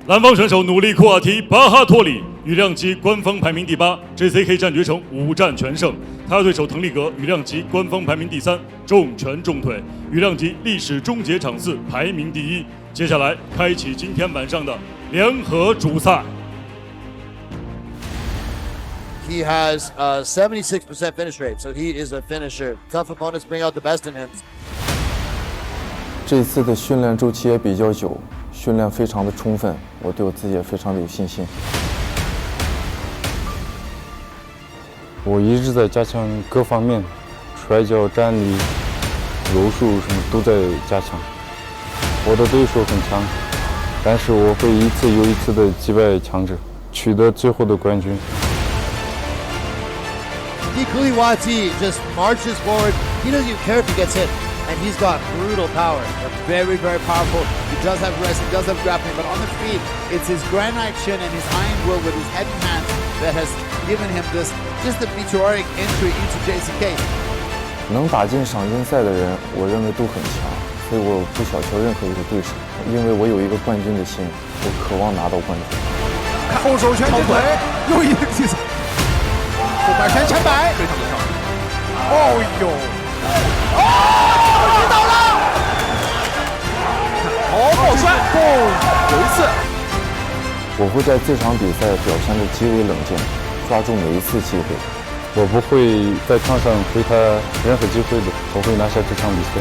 蓝方选手努力库瓦提巴哈托里羽量级官方排名第8 ，JCK 战决成5战全胜。他的对手滕丽格羽量级官方排名第3，重拳重腿，羽量级历史终结场次排名第1。接下来开启今天晚上的联合主赛。He has a 76% finish rate, so he is a finisher. Tough opponents bring out the best in him. 这次的训练周期也比较久，训练非常的充分，我对我自己也非常的有信心。我一直在加强各方面，摔跤、站立、柔术什么都在加强。我的对手很强，但是我会一次又一次的击败强者，取得最后的冠军。Nulikuwati just marches forward. He doesn't even care if he gets hit. And he's got brutal power. Very, very powerful. He does have wrestling, does have grappling, but on the feet, it's his granite chin and his iron will with his heavy hands that has given him this just a meteoric entry into JCK. 能打进赏金赛的人，我认为都很强，所以我不小瞧任何一个对手，因为我有一个冠军的心，我渴望拿到冠军。后手拳前腿，又一个击掌，后摆拳前摆，非常的漂亮。哦呦！哦，击倒了！头后摔，嘣！有一次，我会在这场比赛表现得极为冷静，抓住每一次机会。我不会在场上给他任何机会的，我会拿下这场比赛。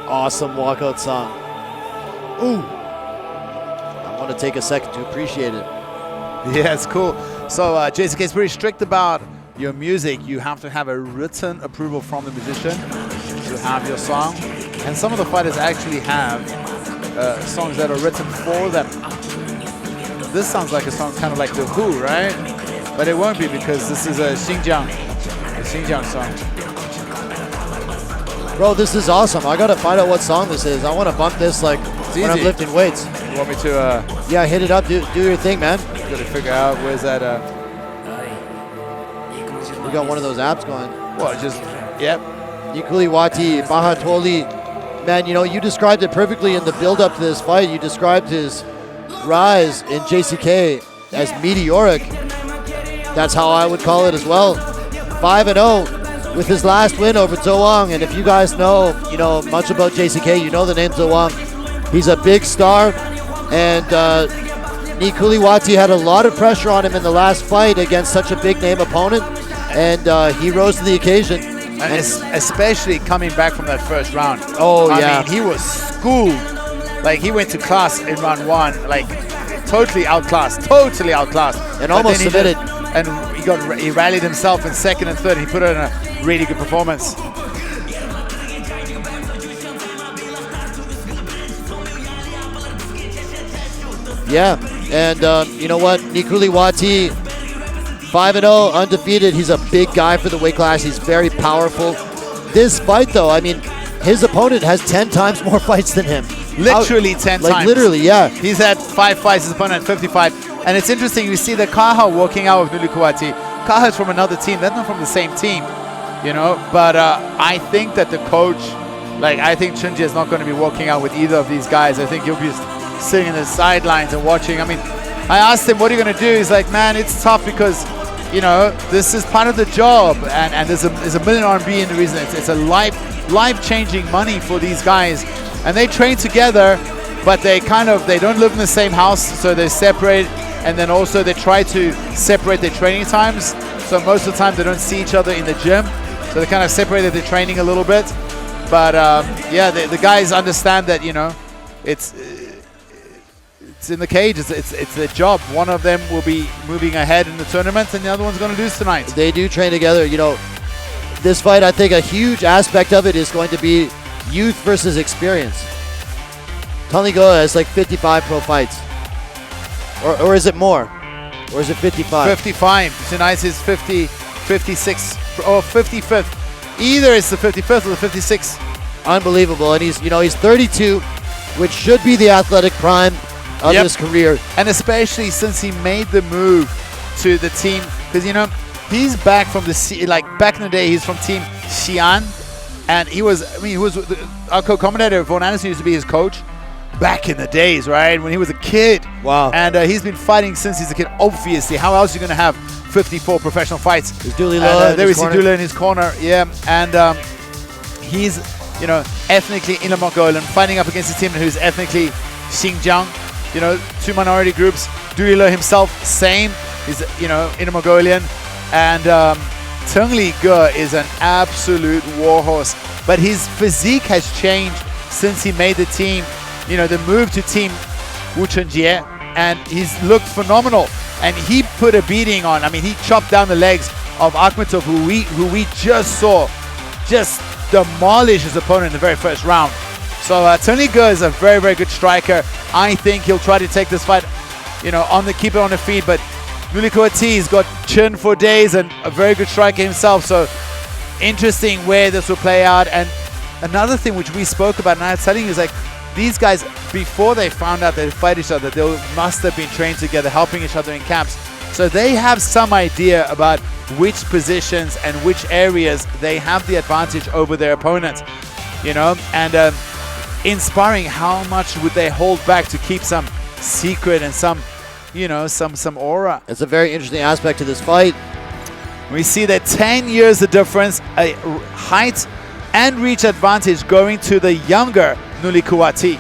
Awesome walkout song. Ooh. I want to take a second to appreciate it. Yeah, it's cool. So JCK is pretty strict about your music. You have to have a written approval from the musician to have your song. And some of the fighters actually have songs that are written for them. This sounds like a song kind of like The Who, right? But it won't be because this is a Xinjiang song. Bro, this is awesome. I gotta find out what song this is. I want to bump this like when I'm lifting weights. You want me to? Yeah, hit it up. Do your thing, man. Gotta figure out where's that. We got one of those apps going. What? Just yep. Nulikuwati, Bahatuoli. Man, you know, you described it perfectly in the build-up to this fight. You described his rise in JCK as meteoric. That's how I would call it as well. 5-0. With his last win over Zhou. And if you guys know, much about JCK, you know the name Zhou. He's a big star, and Nulikuwati had a lot of pressure on him in the last fight against such a big name opponent, and he rose to the occasion. And especially coming back from that first round. Oh, yeah. I mean, he was schooled. Like, he went to class in round 1, like, totally outclassed. And almost submitted. And he rallied himself in second and third. He put in a really good performance. Yeah, and you know what? Nulikuwati, 5-0, undefeated. He's a big guy for the weight class. He's very powerful. This fight, though, I mean, his opponent has 10 times more fights than him. Literally 10 times. Like, literally, yeah. He's had 5 fights, his opponent had 55. And it's interesting, you see the Kaha walking out with Nulikuwati. Kaha is from another team. They're not from the same team, But I think that the coach, I think Chunji is not going to be walking out with either of these guys. I think he'll be sitting in the sidelines and watching. I mean, I asked him, what are you going to do? He's like, man, it's tough because, this is part of the job. And there's a million RMB in the reason. It's a life-changing money for these guys. And they train together, but they don't live in the same house, so they separate. And then also they try to separate their training times. So most of the time they don't see each other in the gym. So they kind of separated their training a little bit. But yeah, the guys understand that, it's in the cage, it's their job. One of them will be moving ahead in the tournament and the other one's going to lose tonight. They do train together. This fight, I think a huge aspect of it is going to be youth versus experience. Tenglige has like 55 pro fights. Or is it more? Or is it 55? 55. Tonight is 56 or 55th. Either it's the 55th or the 56th. Unbelievable. And he's 32, which should be the athletic prime. of Yep. his career. And especially since he made the move to the team, because, you know, he's back from the, like, back in the day, he's from Team Xi'an. And he was, I mean, he was, our co-commentator, Von Anderson, used to be his coach back in the days, right? When he was a kid. Wow. And he's been fighting since he's a kid, obviously. How else are you going to have 54 professional fights? There's Dulilo There in we his see corner. Dula in his corner, yeah. And he's, you know, ethnically Inner Mongolian, fighting up against a team who's ethnically Xinjiang, you know, two minority groups. Dulilo himself, same. He's, you know, Inner Mongolian. And Tenglige is an absolute warhorse. But his physique has changed since he made the team, you know, the move to Team Wuchenjie. And he's looked phenomenal. And he put a beating on. I mean, he chopped down the legs of Akhmetov, who we just saw just demolish his opponent in the very first round. So Tenglige is a very, very good striker. I think he'll try to take this fight, you know, keep it on the feet. But Nulikuwati's got chin for days and a very good striker himself. So interesting where this will play out. And another thing which we spoke about, and I was telling you, is like these guys, before they found out they fight each other, they must have been trained together, helping each other in camps. So they have some idea about which positions and which areas they have the advantage over their opponents, you know, and inspiring how much would they hold back to keep some secret and some, you know, some aura. It's a very interesting aspect to this fight. We see that 10 years the difference, a height and reach advantage going to the younger Nulikuwati.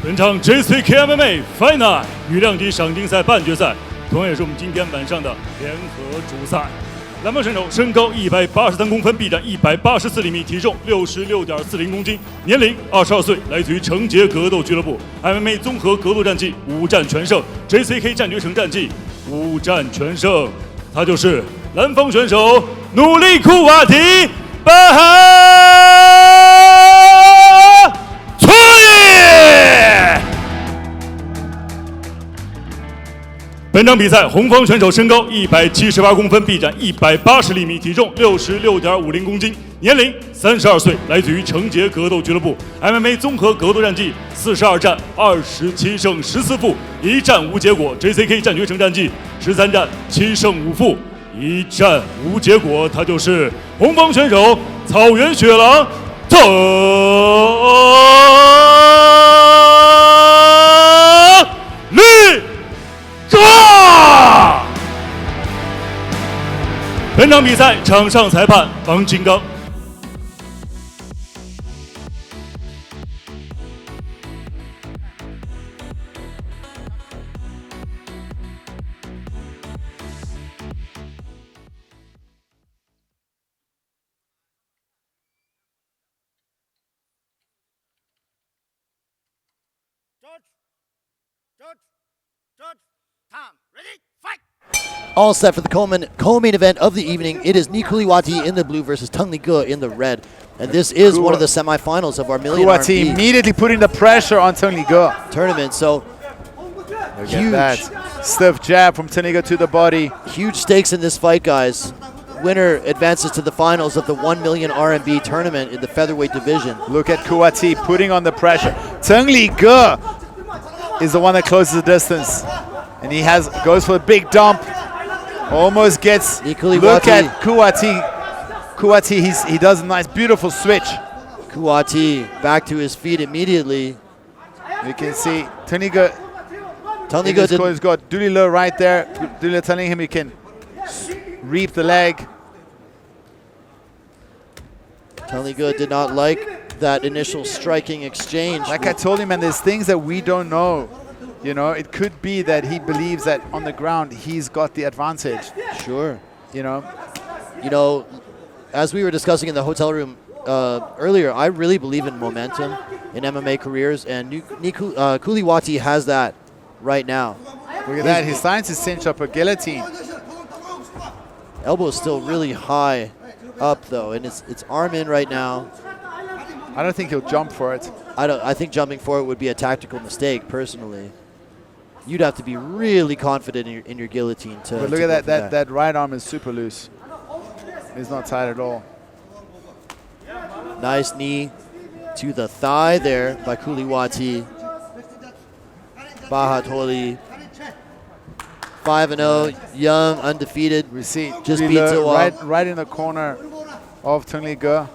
本场 JCK MMA Final 羽量级赏金赛半决赛，同样也是我们今天晚上的联合主赛。蓝方选手身高183公分，臂展184厘米，体重66.40公斤，年龄22岁，来自于成杰格斗俱乐部 MMA 综合格斗战绩5战全胜 ，JCK 战决胜战绩5战全胜。他就是蓝方选手努力库瓦提巴哈崔。本场比赛，红方选手身高178公分，臂展180厘米，体重66.50公斤，年龄32岁，来自于成杰格斗俱乐部 MMA 综合格斗战绩42战27胜14负，1战无结果 ，JCK 战决胜战绩13战7胜5负，1战无结果。他就是红方选手草原雪狼特利。本场比赛场上裁判王金刚。All set for the co-main event of the evening. It is Nulikuwati in the blue versus Tenglige in the red. And this is one of the semifinals of our million Kuwati RMB immediately putting the pressure on Tenglige. tournament. So Look huge, at that. Stiff jab from Tenglige to the body. huge stakes in this fight, guys. Winner advances to the finals of the 1 million RMB tournament in the featherweight division. Look at Kuwati putting on the pressure. Tenglige is the one that closes the distance. And he goes for a big dump. Almost gets, Nulikuwati. look at Kuwati. Kuwati, he does a nice, beautiful switch. Kuwati back to his feet immediately. You can see Tenglige Tenglige he's got Dulilo right there. Dulilo telling him he can reap the leg. Tenglige did not like that initial striking exchange. Like I told him, man, there's things that we don't know. You know, it could be that he believes that on the ground he's got the advantage. Sure. You know, as we were discussing in the hotel room earlier, I really believe in momentum in MMA careers, and Nulikuwati has that right now. look at that. He's starting to cinch up a guillotine. Elbow is still really high up though, and it's arm in right now. I don't think he'll jump for it. I think jumping for it would be a tactical mistake, personally. You'd have to be really confident in your guillotine to. But look at that right arm is super loose. It's not tight at all. Nice knee to the thigh there by Nulikuwati. Bahatuoli 5-0, young, undefeated. We see just beat Zawal. right in the corner of Tenglige.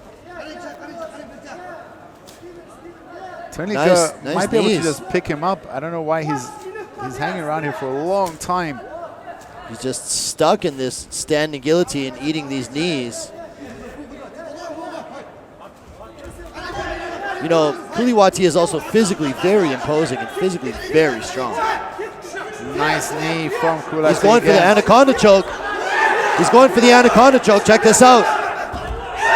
Tenglige Nice might be able to knees. just pick him up. I don't know why he's hanging around here for a long time. He's just stuck in this standing guillotine, eating these knees. You know, Nulikuwati is also physically very imposing and physically very strong. Nice knee from Nulikuwati. He's going for the anaconda choke. He's going for the anaconda choke. Check this out.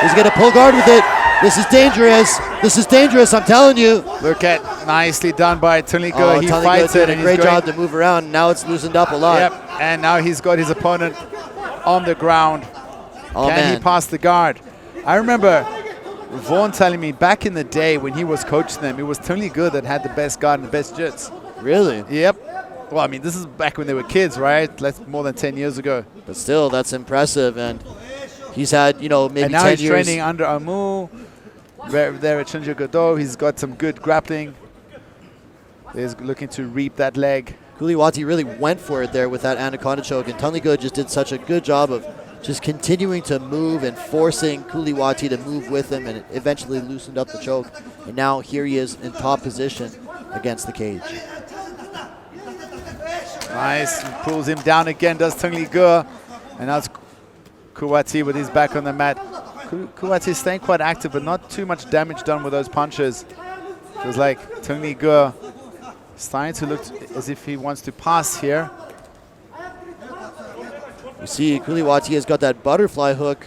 He's going to pull guard with it. This is dangerous. This is dangerous, I'm telling you. Look at, nicely done by Tenglige. Oh, He Tenglige fights it. did a And great he's going, job to move around. Now it's loosened up a lot. Yep, and now he's got his opponent on the ground. Oh, Can man. he pass the guard? I remember Vaughn telling me back in the day when he was coaching them, it was Tenglige that had the best guard and the best jits. Really? Yep. Well, I mean, this is back when they were kids, right? That's more than 10 years ago. But still, that's impressive. And he's had, you know, maybe And now 10 he's years. training under Amu. There at Tenglige. He's got some good grappling. He's looking to reap that leg. Nulikuwati really went for it there with that anaconda choke. And Tenglige just did such a good job of just continuing to move and forcing Nulikuwati to move with him, and it eventually loosened up the choke. And now here he is in top position against the cage. Nice, pulls him down again, does Tenglige. And now it's Nulikuwati with his back on the mat. Nulikuwati is staying quite active, but not too much damage done with those punches. Feels like Tenglige starting to look as if he wants to pass here. You see Nulikuwati has got that butterfly hook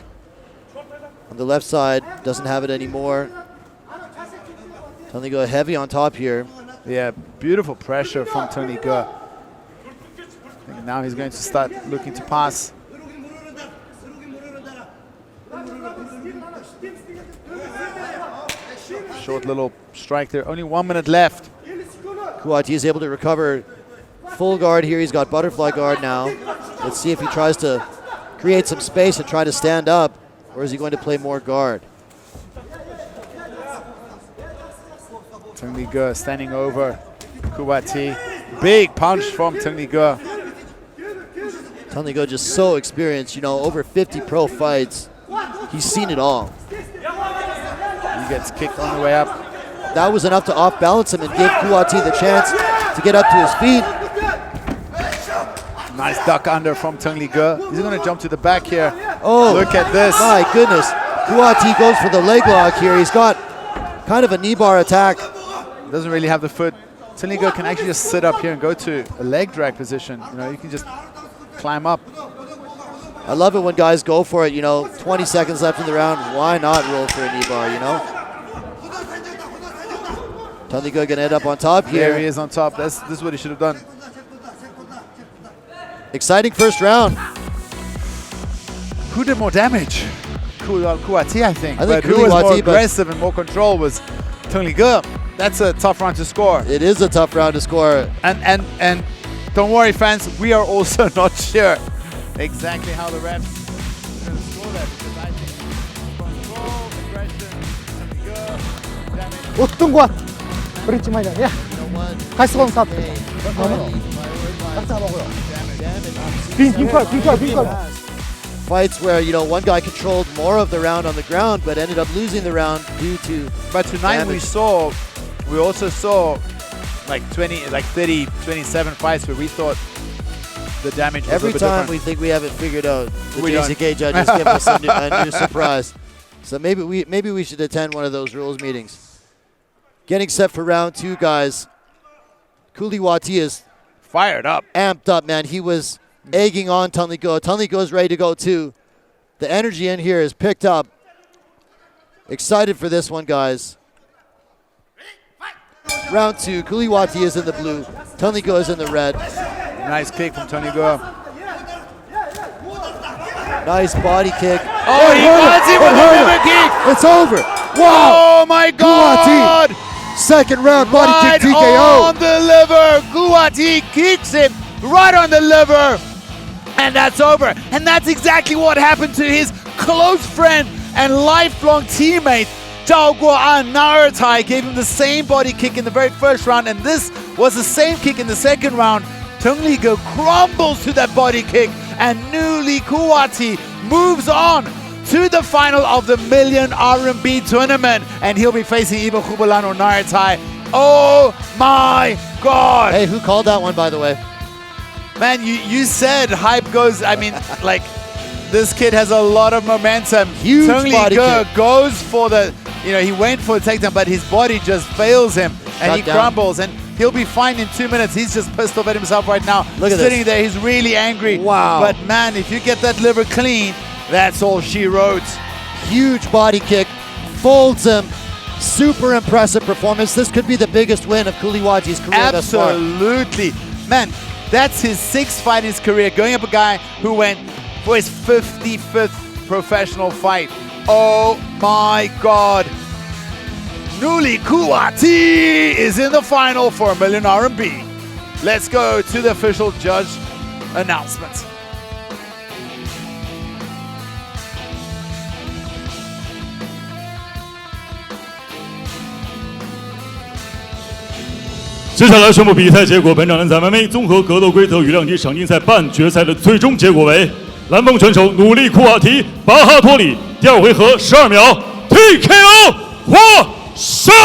on the left side, doesn't have it anymore. Tenglige heavy on top here. Yeah, beautiful pressure from Tenglige. I think now he's going to start looking to pass. Short little strike there. Only 1 minute left. Nulikuwati is able to recover full guard here. He's got butterfly guard now. Let's see if he tries to create some space and try to stand up, or is he going to play more guard? Tenglige standing over Nulikuwati. Big punch from Tenglige. Tenglige just so experienced, you know, over 50 pro fights. He's seen it all. He gets kicked on the way up. That was enough to off-balance him and give Nulikuwati the chance to get up to his feet. Nice duck under from Tenglige. He's going to jump to the back here. Oh, look at this. My goodness. Nulikuwati goes for the leg lock here. He's got kind of a knee bar attack. Doesn't really have the foot. Tenglige can actually just sit up here and go to a leg drag position. You know, you can just climb up. I love it when guys go for it, you know, 20 seconds left in the round. Why not roll for a knee bar, you know? Tenglige gonna end up on top here. There he is on top. This is what he should have done. Exciting first round. Who did more damage? Nulikuwati, I think. I think but who was more Nulikuwati, but aggressive and more control was Tenglige. That's a tough round to score. it is a tough round to score. And don't worry, fans. We are also not sure exactly how the refs are going to score that, because I think control, aggression, damage. 어떤 것 그렇지 말자. 야, 갈 수가 없어. 빈컬. Fights where, you know, one guy controlled more of the round on the ground but ended up losing the round due to But tonight damage. we also saw like 30, 27 fights where we thought the damage was every a bit time different. we think we have it figured out, the We don't. JCK judges give us a new surprise. So maybe we should attend one of those rules meetings. Getting set for round two, guys. Nulikuwati is Fired up. amped up, man. He was egging on Tenglige. Tenglige is ready to go too. The energy in here is picked up. Excited for this one, guys. Round two, Nulikuwati is in the blue. Tenglige is in the red. Nice kick from Tenglige. Nice body kick. Oh, he got him with a river kick. It's over. Wow. Oh my God! Second round body Right kick TKO. on the liver. Nulikuwati kicks him right on the liver. And that's over. And that's exactly what happened to his close friend and lifelong teammate, 照过岸 Nulikuwati gave him the same body kick in the very first round, and this was the same kick in the second round. Tenglige crumbles to that body kick, and Nulikuwati moves on to the final of the million RMB tournament, and he'll be facing either Khubulan or Nulikuwati. Oh my God! Hey, who called that one, by the way? Man, you said hype goes, I mean, like, this kid has a lot of momentum. Huge body kick. Goes for the, he went for the takedown, but his body just fails him, and he crumbles, and he'll be fine in 2 minutes. He's just pissed off at himself right now. Look at Sitting this. there, he's really angry. Wow. But man, if you get that liver clean, that's all she wrote. Huge body kick, folds him. Super impressive performance. This could be the biggest win of Nulikuwati's career thus far. Absolutely. Man, that's his 6th fight in his career, going up a guy who went for his 55th professional fight. Oh my God. Nulikuwati is in the final for $1 million RMB. Let's go to the official judge announcement.接下来宣布比赛结果。本场联赛MMA综合格斗规则羽量级赏金赛半决赛的最终结果为：蓝方选手Nulikuwati巴哈托里第2回合12秒 TKO 获胜。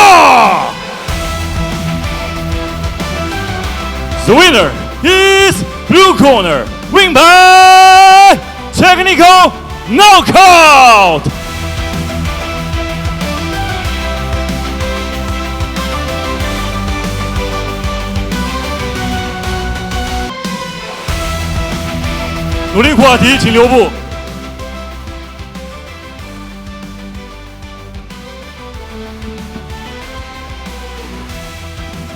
The winner is blue corner, win by technical knockout. Nulikuwati，请留步。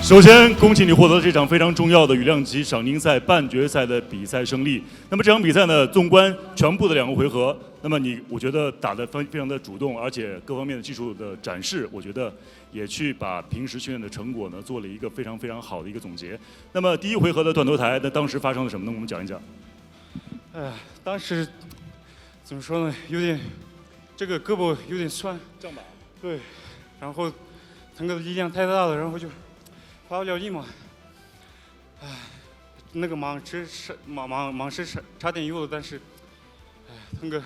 首先，恭喜你获得了这场非常重要的羽量级赏金赛半决赛的比赛胜利。那么这场比赛呢，纵观全部的2个回合，那么我觉得打得非常的主动，而且各方面的技术的展示，我觉得也去把平时训练的成果呢做了一个非常好的一个总结。那么第1回合的断头台，那当时发生了什么呢？我们讲一讲。当时怎么说呢？有点这个胳膊有点酸，正吧？对，然后腾哥的力量太大了，然后就发不了力嘛。那个蟒是差点有了，但是腾哥，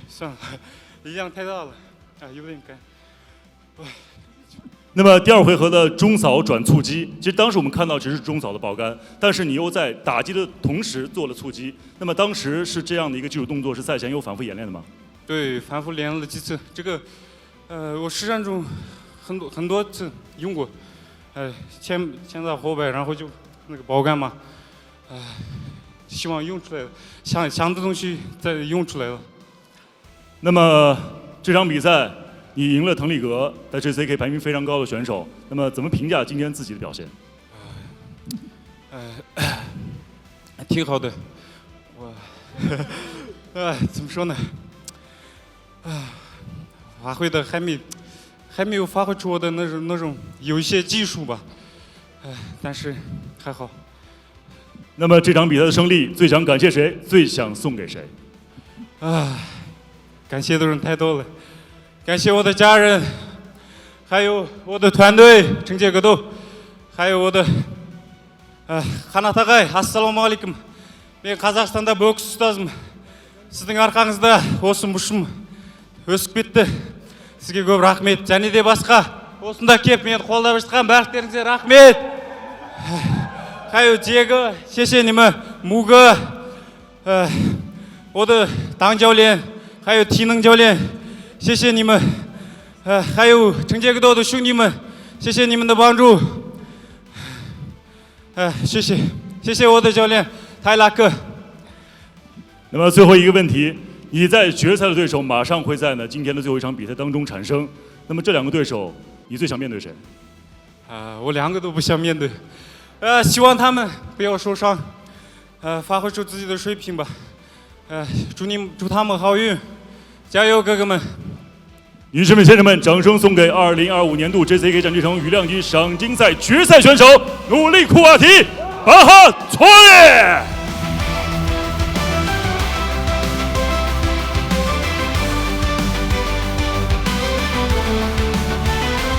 算了，力量太大了，有点干。那么第2回合的中扫转促击，其实当时我们看到只是中扫的爆杆，但是你又在打击的同时做了促击。那么当时是这样的一个技术动作，是赛前有反复演练的吗？对，反复练了几次。这个，我实战中很多次用过，前到后背，然后就那个爆杆嘛，希望用出来了，想的东西再用出来了。那么这场比赛，你赢了腾里格，在 JCK 排名非常高的选手。那么怎么评价今天自己的表现？挺好的。我，怎么说呢？发挥的还没有发挥出我的那种有一些技术吧。但是还好。那么这场比赛的胜利，最想感谢谁？最想送给谁？感谢的人太多了。感谢我的家人，还有我的团队惩戒格斗，还有我的қанат ағай, ассалаумағалейкум. Мен Қазақстанда бокс ұстазым. Сіздің арқаңызда осы мұшым өсіп кетті. Сізге көп рахмет. Және де басқа осында кеп мені қолдап жатқан барлықтарыңызға рахмет. Хайо Диего, шешенімі, Муга, оды Таң Жаулен, Хайо Тиның Жаулен, шешенімі, Хайо Чыңжегі доды Шуңнімі, шешенімінді Банжу,谢谢我的教练泰拉克。那么最后一个问题，你在决赛的对手马上会在今天的最后一场比赛当中产生。那么这2个对手，你最想面对谁？我2个都不想面对。希望他们不要受伤，发挥出自己的水平吧。祝他们好运，加油，哥哥们！女士们、先生们，掌声送给2025年度 JCK 战局城羽量级赏金赛决赛选手Nulikuwati巴哈托利。